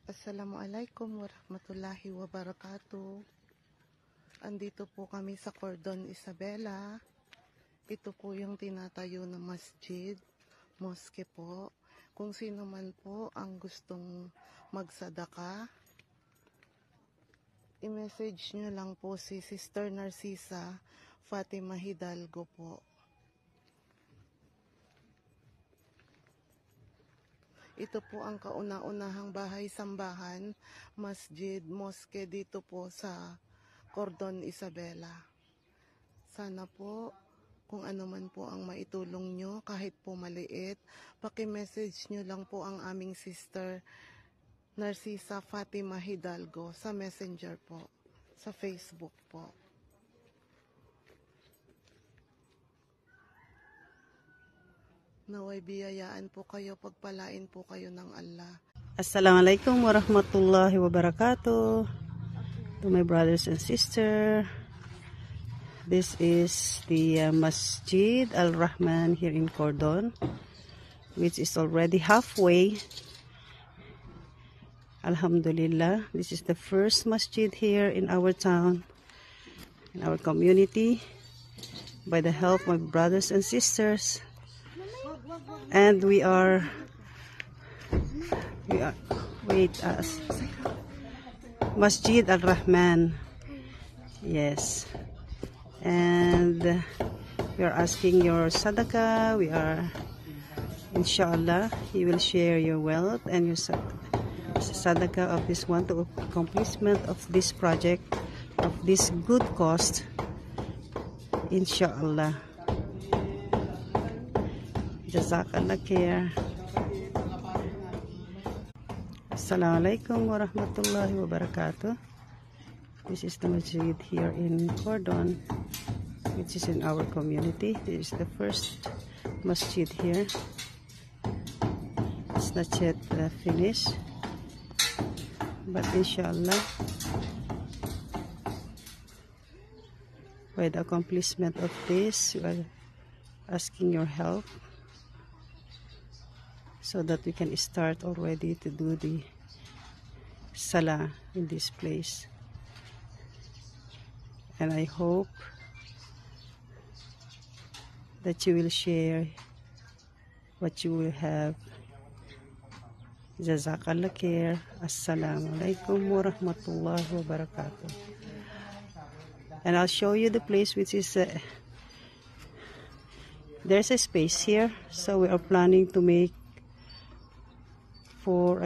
Assalamualaikum warahmatullahi wabarakatuh. Andito po kami sa Cordon Isabela. Ito po yung tinatayo na masjid, mosque po. Kung sino man po ang gustong magsadaka, i-message nyo lang po si Sister Narcisa Fatima Hidalgo po. Ito po ang kauna-unahang bahay-sambahan, masjid, mosque dito po sa Cordon Isabela. Sana po, kung ano man po ang maitulong nyo, kahit po maliit, paki-message nyo lang po ang aming Sister Narcisa Fatima Hidalgo sa Messenger po, sa Facebook po. Naway biyayaan po kayo, pagpalain po kayo ng Allah. Assalamualaikum warahmatullahi wabarakatuh. To my brothers and sisters, this is the Masjid Al-Rahman here in Cordon, which is already halfway. Alhamdulillah, this is the first masjid here in our town, in our community, by the help of my brothers and sisters. And we are Masjid Al-Rahman, yes, and we are asking your sadaqah. We are, inshallah, you will share your wealth and your sadaqah of this one to accomplishment of this project, of this good cause, inshallah. Jazakallah khair. Assalamualaikum warahmatullahi wabarakatuh. This is the masjid here in Cordon, which is in our community. This is the first masjid here. It's not yet finished, but inshallah, by the accomplishment of this, we are asking your help, so that we can start already to do the salah in this place. And I hope that you will share what you will have. Jazakallah khair. Assalamualaikum warahmatullahi wabarakatuh. And I'll show you the place, which is there's a space here, so we are planning to make for